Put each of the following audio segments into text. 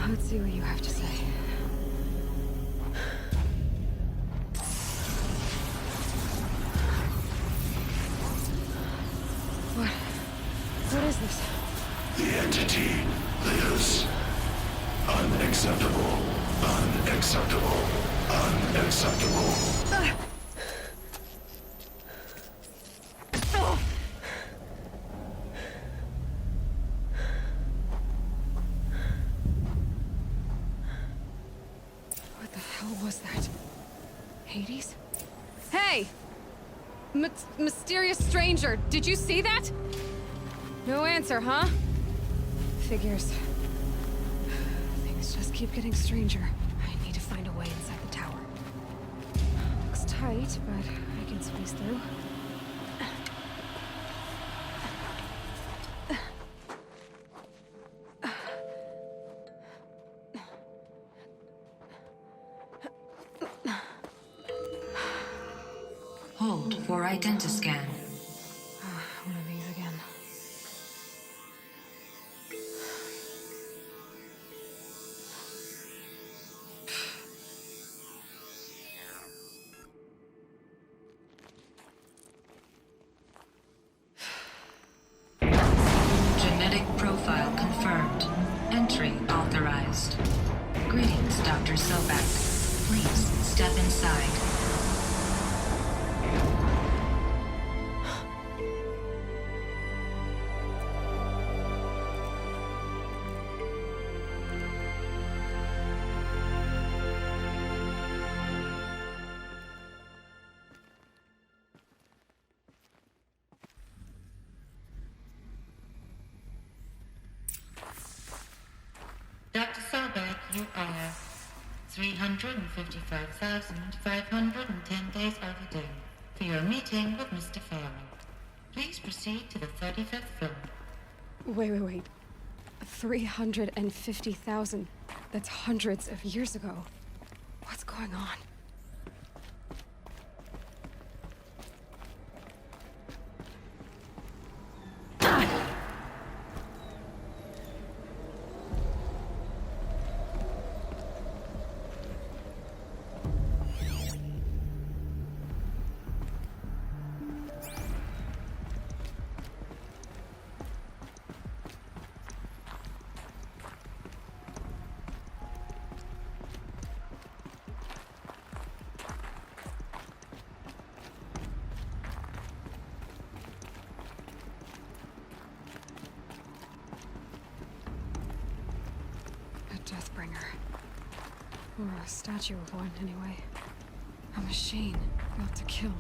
Let's see what you have to say. What is this? The entity lives. Unacceptable. Unacceptable. Unacceptable. What the hell was that? Hades? Hey! Mysterious stranger, did you see that? No answer, huh? Figures. Things just keep getting stranger. I need to find a way inside the tower. Looks tight, but I can squeeze through. Hold for identiscan. One of these again. Genetic profile confirmed. Entry authorized. Greetings, Dr. Sobek. Please step inside. Dr. Sobek, you are 355,510 days overdue for your meeting with Mr. Farrell. Please proceed to the 35th floor. Wait. 350,000. That's hundreds of years ago. What's going on? Deathbringer. Or a statue of one, anyway. A machine built to kill.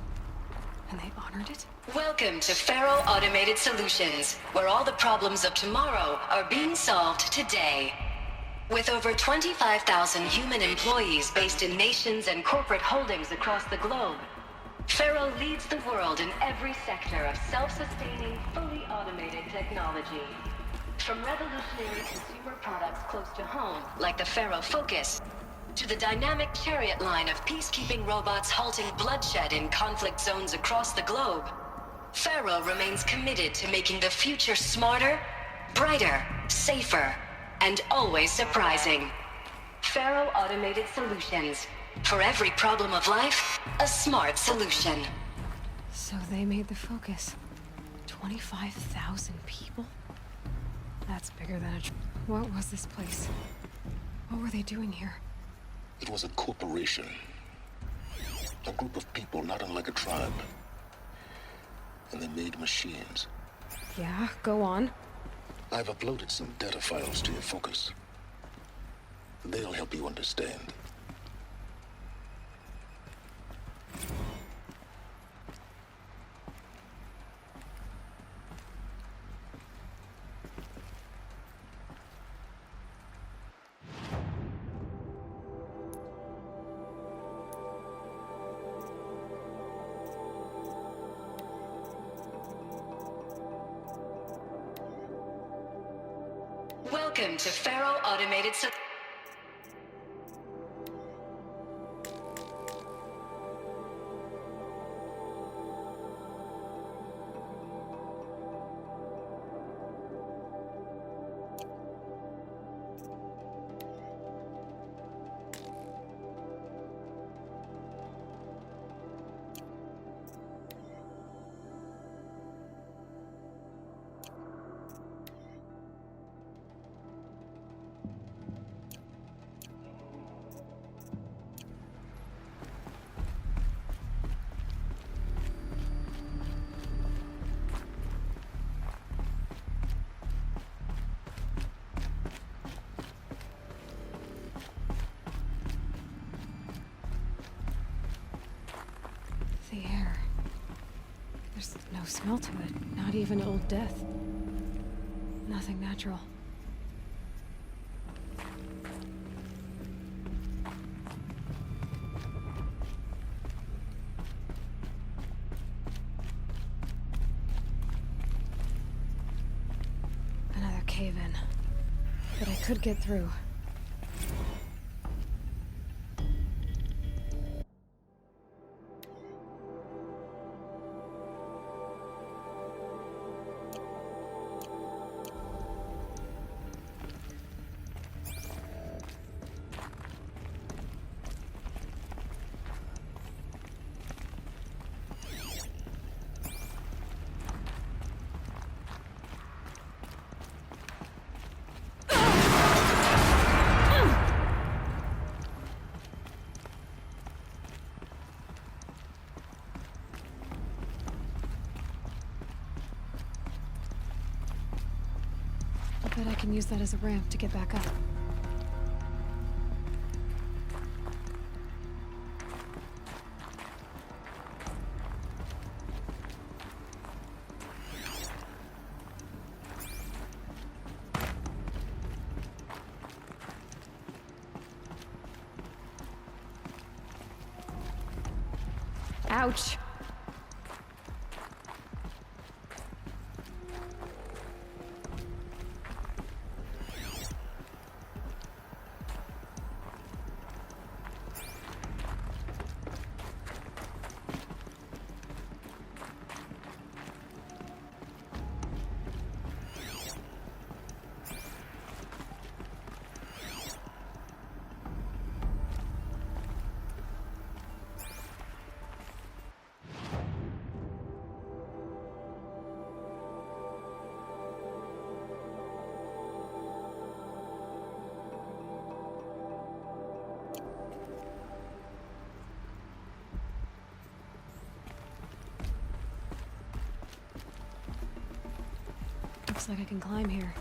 And they honored it? Welcome to Faro Automated Solutions, where all the problems of tomorrow are being solved today. With over 25,000 human employees based in nations and corporate holdings across the globe, Faro leads the world in every sector of self-sustaining, fully automated technology. From revolutionary consumer products close to home, like the Faro Focus, to the dynamic chariot line of peacekeeping robots halting bloodshed in conflict zones across the globe, Faro remains committed to making the future smarter, brighter, safer, and always surprising. Faro Automated Solutions. For every problem of life, a smart solution. So they made the Focus. 25,000 people? That's bigger than a... What was this place? What were they doing here? It was a corporation. A group of people not unlike a tribe. And they made machines. Yeah, go on. I've uploaded some data files to your Focus. They'll help you understand. Welcome to Faro Automated No smell to it. Not even old death. Nothing natural. Another cave-in. But I could get through. I bet I can use that as a ramp to get back up. Ouch! Looks like I can climb here.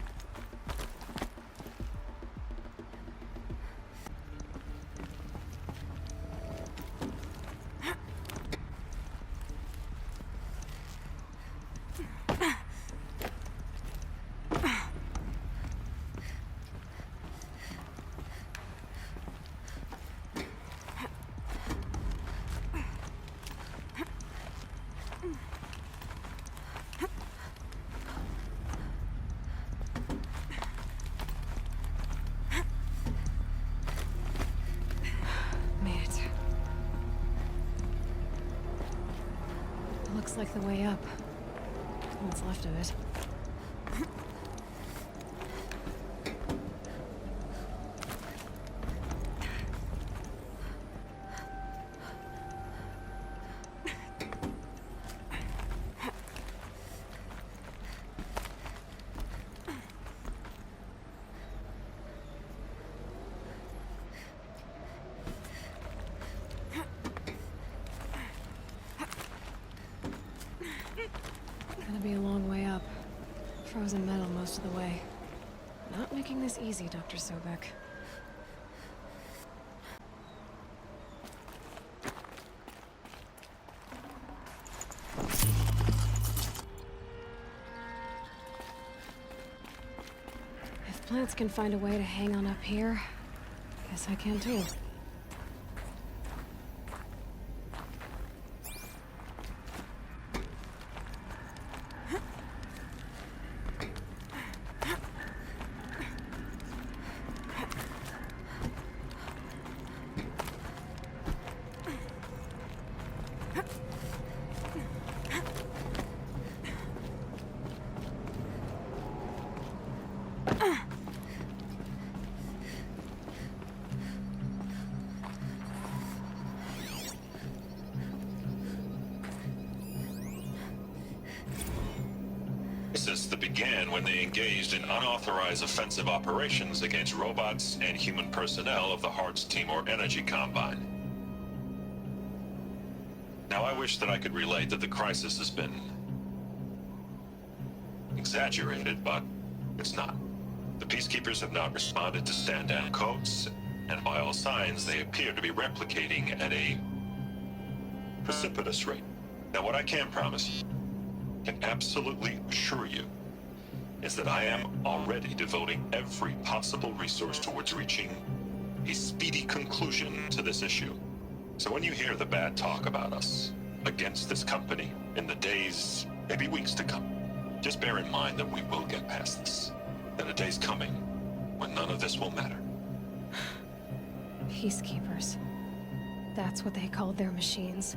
Looks like the way up. What's left of it. Gonna be a long way up. Frozen metal most of the way. Not making this easy, Dr. Sobek. If plants can find a way to hang on up here, guess I can too. That began when they engaged in unauthorized offensive operations against robots and human personnel of the Hearts Timor Energy Combine. Now, I wish that I could relate that the crisis has been exaggerated, but it's not. The Peacekeepers have not responded to stand-down codes, and by all signs, they appear to be replicating at a precipitous rate. Now, what I can promise you can absolutely assure you is that I am already devoting every possible resource towards reaching a speedy conclusion to this issue. So when you hear the bad talk about us against this company in the days, maybe weeks to come, just bear in mind that we will get past this. That a day's coming when none of this will matter. Peacekeepers. That's what they called their machines.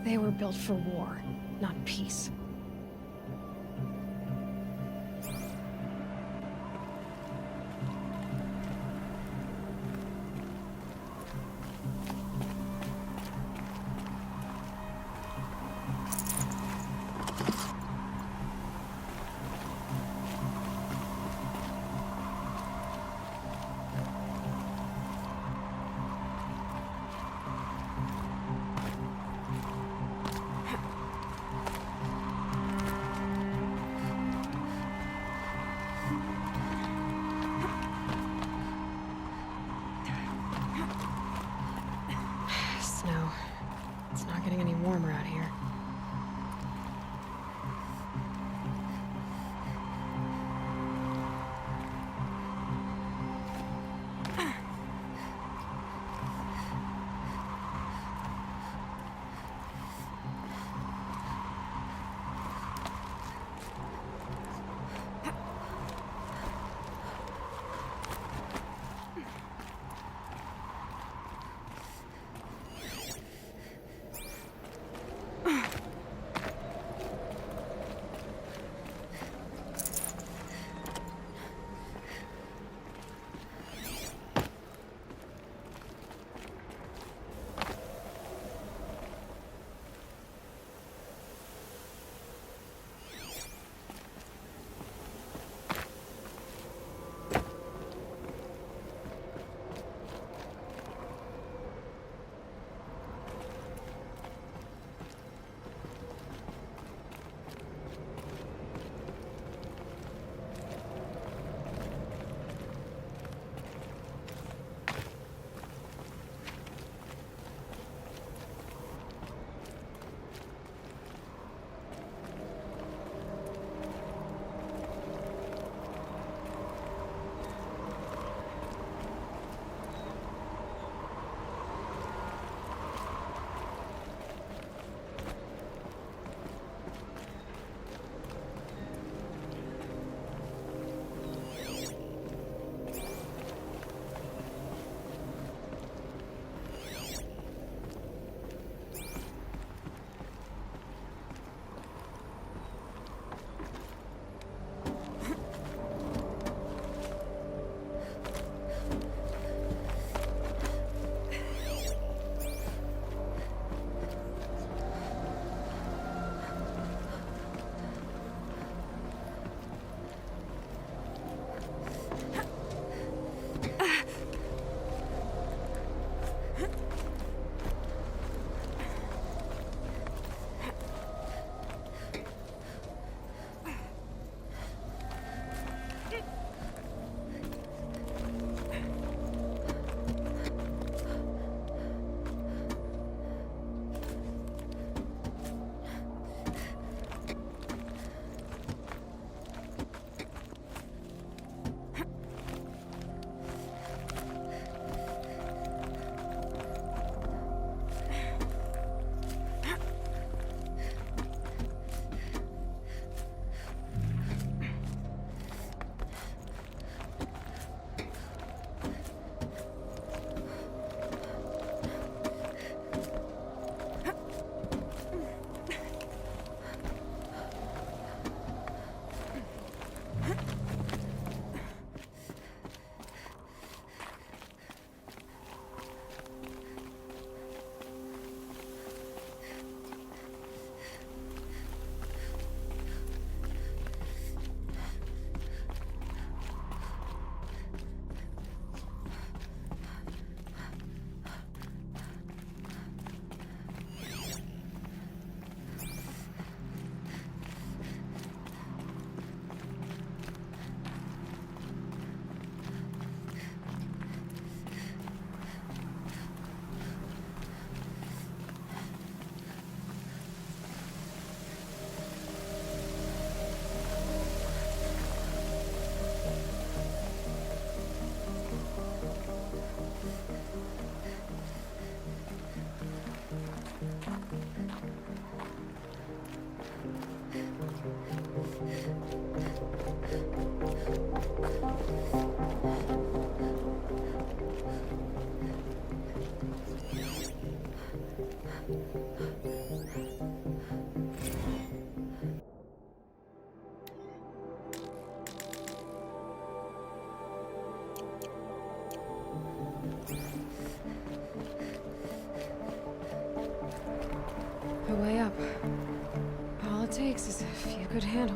They were built for war, not peace.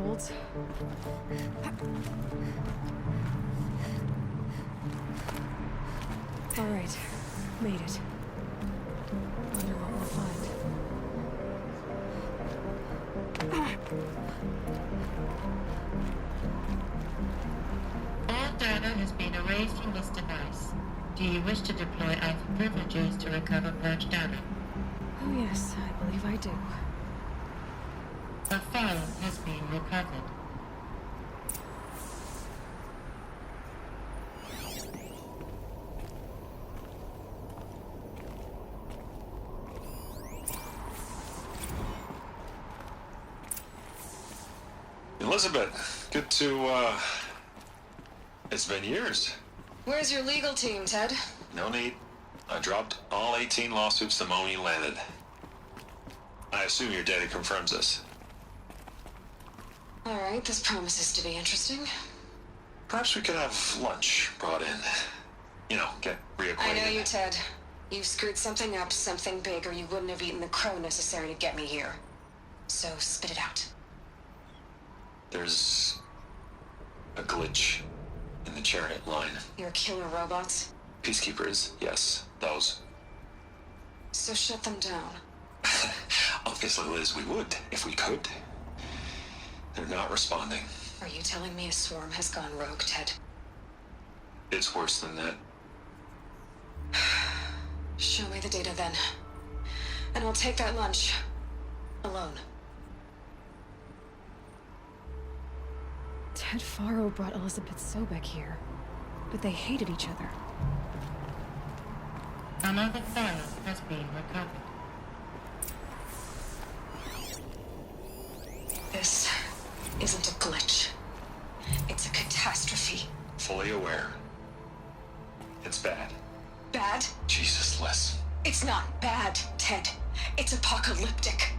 holds. All right, made it. Wonder what we'll find. All data has been erased from this device. Do you wish to deploy Alpha privileges to recover purged data? Oh yes, I believe I do. A file has been recovered. Elizabeth, good to, it's been years. Where's your legal team, Ted? No need. I dropped all 18 lawsuits the moment you landed. I assume your data confirms this. All right, this promises to be interesting. Perhaps we could have lunch brought in. You know, get reacquainted. I know you, Ted. You screwed something up, something big, or you wouldn't have eaten the crow necessary to get me here. So spit it out. There's a glitch in the chariot line. Your killer robots? Peacekeepers, yes, those. So shut them down. Obviously, Liz, we would, if we could. They're not responding. Are you telling me a swarm has gone rogue, Ted? It's worse than that. Show me the data then. And I'll take that lunch. Alone. Ted Faro brought Elizabeth Sobek here, but they hated each other. Another file has been recovered. This isn't a glitch. It's a catastrophe. Fully aware. It's bad. Bad? Jesus, Liz. It's not bad, Ted. It's apocalyptic.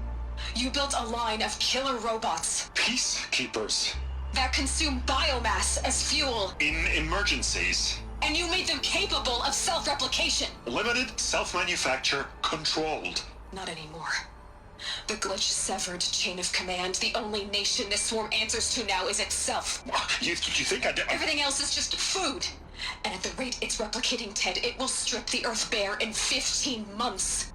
You built a line of killer robots Peacekeepers. that consume biomass as fuel, In emergencies. and you made them capable of self-replication. Limited, self-manufacture, controlled. Not anymore. The glitch severed chain of command. The only nation this swarm answers to now is itself. You think I did? Everything else is just food. And at the rate it's replicating, Ted, it will strip the Earth bare in 15 months.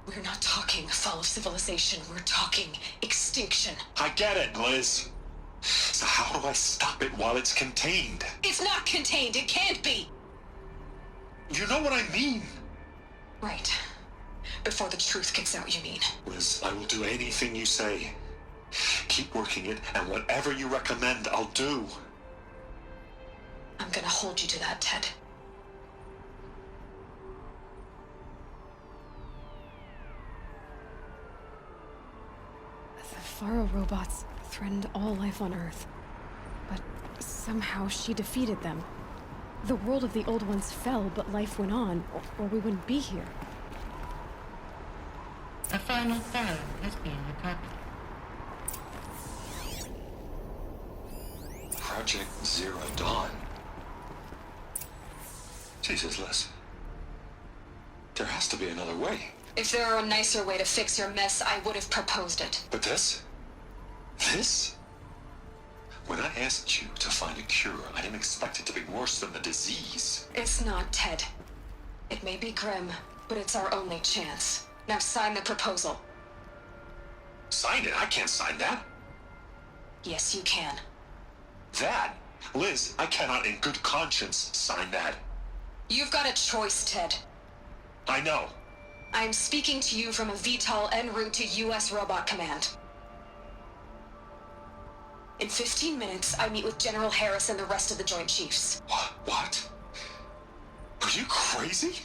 We're not talking fall of civilization. We're talking extinction. I get it, Liz. So how do I stop it while it's contained? It's not contained. It can't be. You know what I mean. Right. Before the truth gets out, you mean? Liz, I will do anything you say. Keep working it, and whatever you recommend, I'll do. I'm gonna hold you to that, Ted. The Faro robots threatened all life on Earth, but somehow she defeated them. The world of the old ones fell, but life went on, or we wouldn't be here. A final file has been recovered. Project Zero Dawn. Jesus, Liz. There has to be another way. If there were a nicer way to fix your mess, I would have proposed it. But this? This? When I asked you to find a cure, I didn't expect it to be worse than the disease. It's not, Ted. It may be grim, but it's our only chance. Now sign the proposal. Sign it? I can't sign that. Yes, you can. That? Liz, I cannot in good conscience sign that. You've got a choice, Ted. I know. I'm speaking to you from a VTOL en route to U.S. Robot Command. In 15 minutes, I meet with General Harris and the rest of the Joint Chiefs. What? Are you crazy?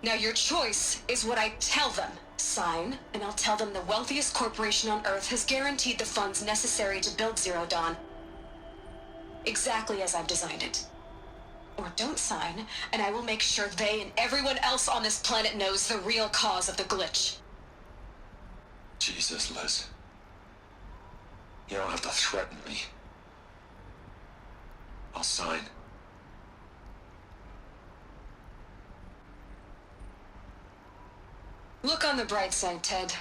Now your choice is what I tell them. Sign, and I'll tell them the wealthiest corporation on Earth has guaranteed the funds necessary to build Zero Dawn. Exactly as I've designed it. Or don't sign, and I will make sure they and everyone else on this planet knows the real cause of the glitch. Jesus, Liz. You don't have to threaten me. I'll sign. Look on the bright side, Ted.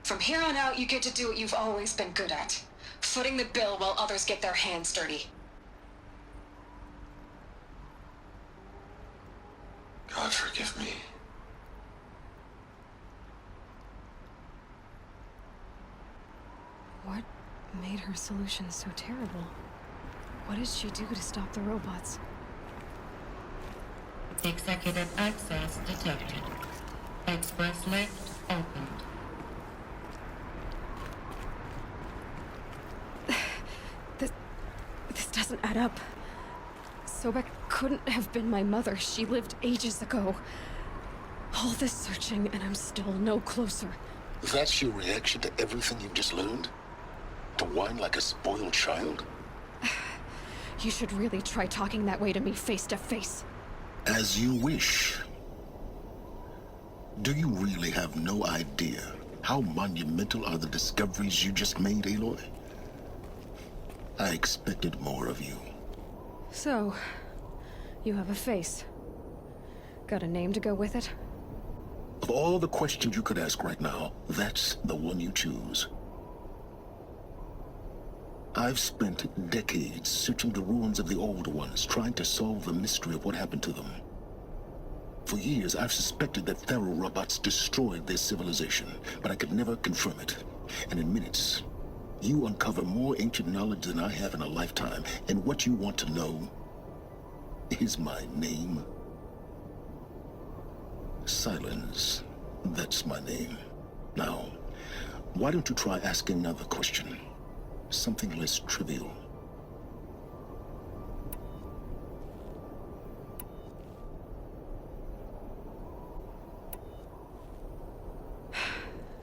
From here on out, you get to do what you've always been good at. footing the bill while others get their hands dirty. God forgive me. What made her solution so terrible? What did she do to stop the robots? Executive access detected. Express lift opened. This doesn't add up. Sobek couldn't have been my mother. She lived ages ago. All this searching, and I'm still no closer. That's your reaction to everything you've just learned? To whine like a spoiled child? You should really try talking that way to me face to face. As you wish. Do you really have no idea how monumental are the discoveries you just made, Aloy? I expected more of you. So, you have a face. Got a name to go with it? Of all the questions you could ask right now, that's the one you choose. I've spent decades searching the ruins of the old ones, trying to solve the mystery of what happened to them. For years, I've suspected that Thero robots destroyed their civilization, but I could never confirm it. And in minutes, you uncover more ancient knowledge than I have in a lifetime, and what you want to know is my name. Silence. That's my name. Now, why don't you try asking another question? Something less trivial.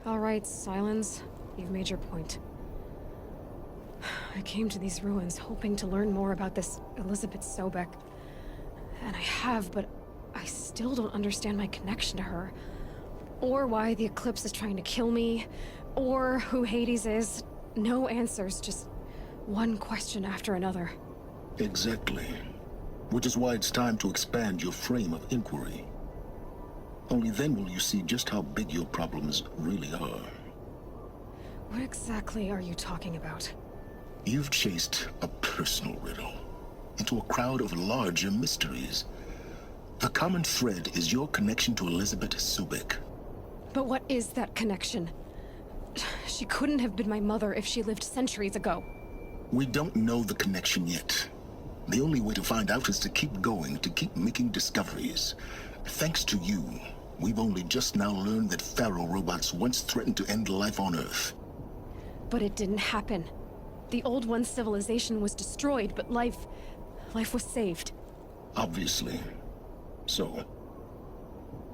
All right, Silence. You've made your point. I came to these ruins hoping to learn more about this Elizabeth Sobek. And I have, but I still don't understand my connection to her. Or why the Eclipse is trying to kill me. Or who Hades is. No answers, just one question after another. Exactly. Which is why it's time to expand your frame of inquiry. Only then will you see just how big your problems really are. What exactly are you talking about? You've chased a personal riddle into a crowd of larger mysteries. The common thread is your connection to Elizabeth Sobek. But what is that connection? She couldn't have been my mother if she lived centuries ago. We don't know the connection yet. The only way to find out is to keep going, to keep making discoveries. Thanks to you, we've only just now learned that Pharaoh robots once threatened to end life on Earth. But it didn't happen. The Old One's civilization was destroyed, but life was saved. Obviously. So,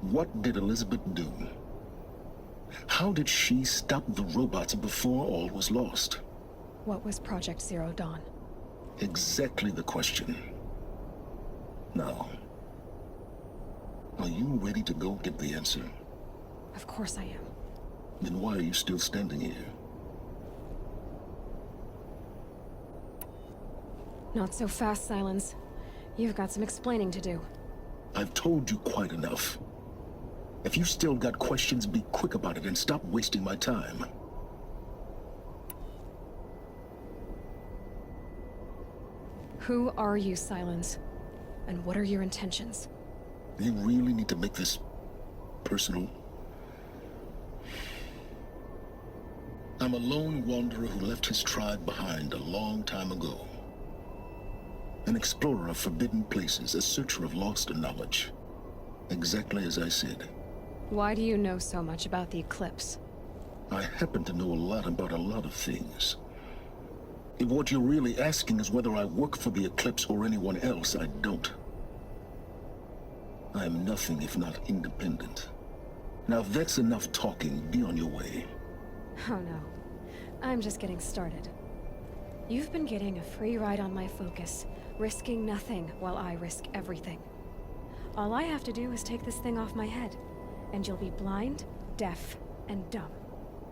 what did Elizabeth do? How did she stop the robots before all was lost? What was Project Zero Dawn? Exactly the question. Now, are you ready to go get the answer? Of course I am. Then why are you still standing here? Not so fast, Silence. You've got some explaining to do. I've told you quite enough. If you've still got questions, be quick about it and stop wasting my time. Who are you, Silence? And what are your intentions? You really need to make this personal? I'm a lone wanderer who left his tribe behind a long time ago. An explorer of forbidden places, a searcher of lost knowledge. Exactly as I said. Why do you know so much about the Eclipse? I happen to know a lot about a lot of things. If what you're really asking is whether I work for the Eclipse or anyone else, I don't. I am nothing if not independent. Now if that's enough talking, be on your way. Oh no. I'm just getting started. You've been getting a free ride on my focus, risking nothing while I risk everything. All I have to do is take this thing off my head, and you'll be blind, deaf, and dumb.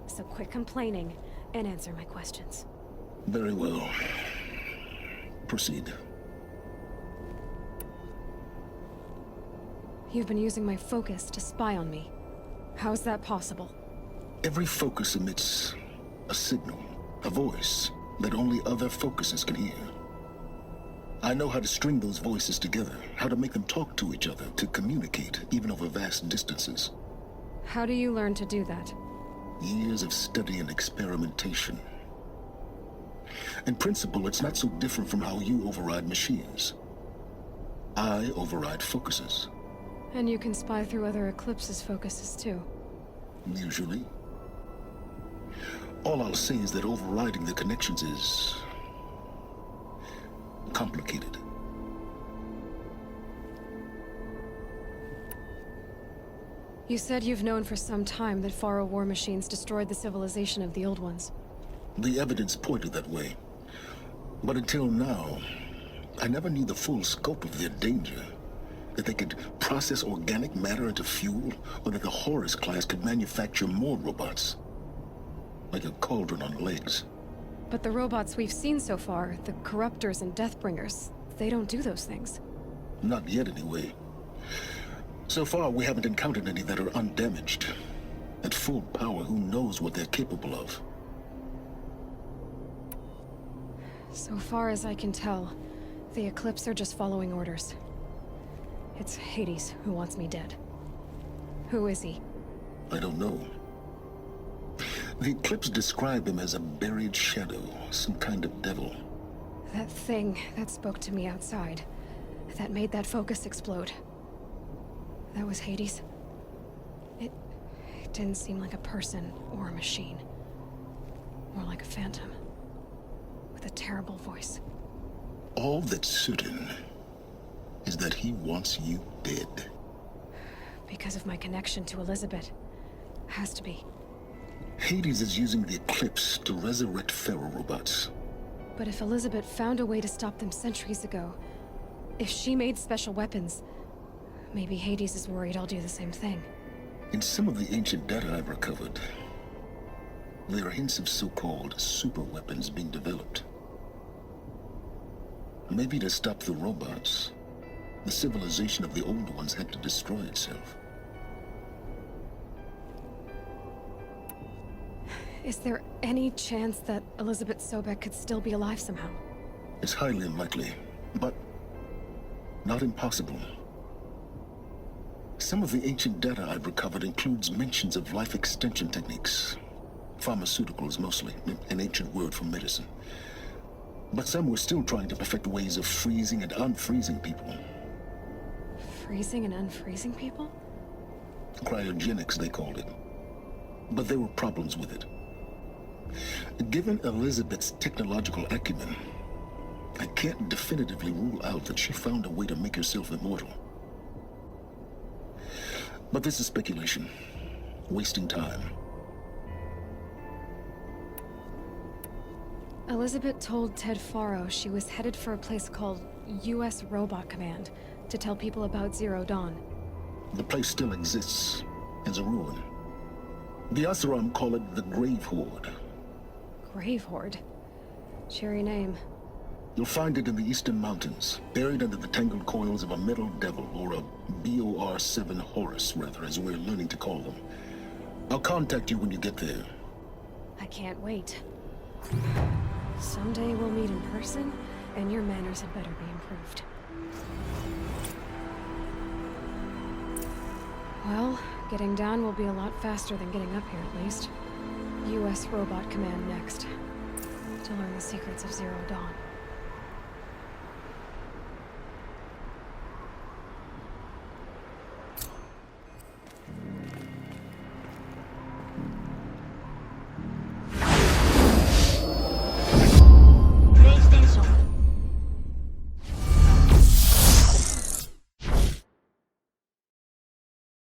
So quit complaining and answer my questions. Very well. Proceed. You've been using my focus to spy on me. How's that possible? Every focus emits a signal, a voice, that only other focuses can hear. I know how to string those voices together, how to make them talk to each other, to communicate, even over vast distances. How do you learn to do that? Years of study and experimentation. In principle, it's not so different from how you override machines. I override focuses. And you can spy through other Eclipse's focuses too. Usually. All I'll say is that overriding the connections is complicated. You said you've known for some time that Faro war machines destroyed the civilization of the old ones. The evidence pointed that way. But until now, I never knew the full scope of their danger. That they could process organic matter into fuel, or that the Horus class could manufacture more robots. Like a cauldron on legs. But the robots we've seen so far, the Corruptors and Deathbringers, they don't do those things. Not yet, anyway. So far, we haven't encountered any that are undamaged. At full power, who knows what they're capable of? So far as I can tell, the Eclipse are just following orders. It's Hades who wants me dead. Who is he? I don't know. The Eclipse describe him as a buried shadow, some kind of devil. That thing that spoke to me outside, that made that focus explode. That was Hades. It didn't seem like a person or a machine. More like a phantom. With a terrible voice. All that's certain is that he wants you dead. Because of my connection to Elizabeth. Has to be. Hades is using the Eclipse to resurrect Pharaoh robots. But if Elizabeth found a way to stop them centuries ago, if she made special weapons, maybe Hades is worried I'll do the same thing. In some of the ancient data I've recovered, there are hints of so-called super weapons being developed. Maybe to stop the robots, the civilization of the old ones had to destroy itself. Is there any chance that Elizabeth Sobek could still be alive somehow? It's highly unlikely, but not impossible. Some of the ancient data I've recovered includes mentions of life extension techniques. Pharmaceuticals mostly, an ancient word for medicine. But some were still trying to perfect ways of freezing and unfreezing people. Freezing and unfreezing people? Cryogenics, they called it. But there were problems with it. Given Elizabeth's technological acumen, I can't definitively rule out that she found a way to make herself immortal. But this is speculation. Wasting time. Elizabeth told Ted Faro she was headed for a place called U.S. Robot Command to tell people about Zero Dawn. The place still exists as a ruin. The Asuram call it the Grave Horde. Grave Horde? Cheery name. You'll find it in the Eastern Mountains, buried under the tangled coils of a metal devil, or a BOR-7 Horus, rather, as we're learning to call them. I'll contact you when you get there. I can't wait. Someday we'll meet in person, and your manners had better be improved. Well, getting down will be a lot faster than getting up here, at least. U.S. Robot Command next. To learn the secrets of Zero Dawn.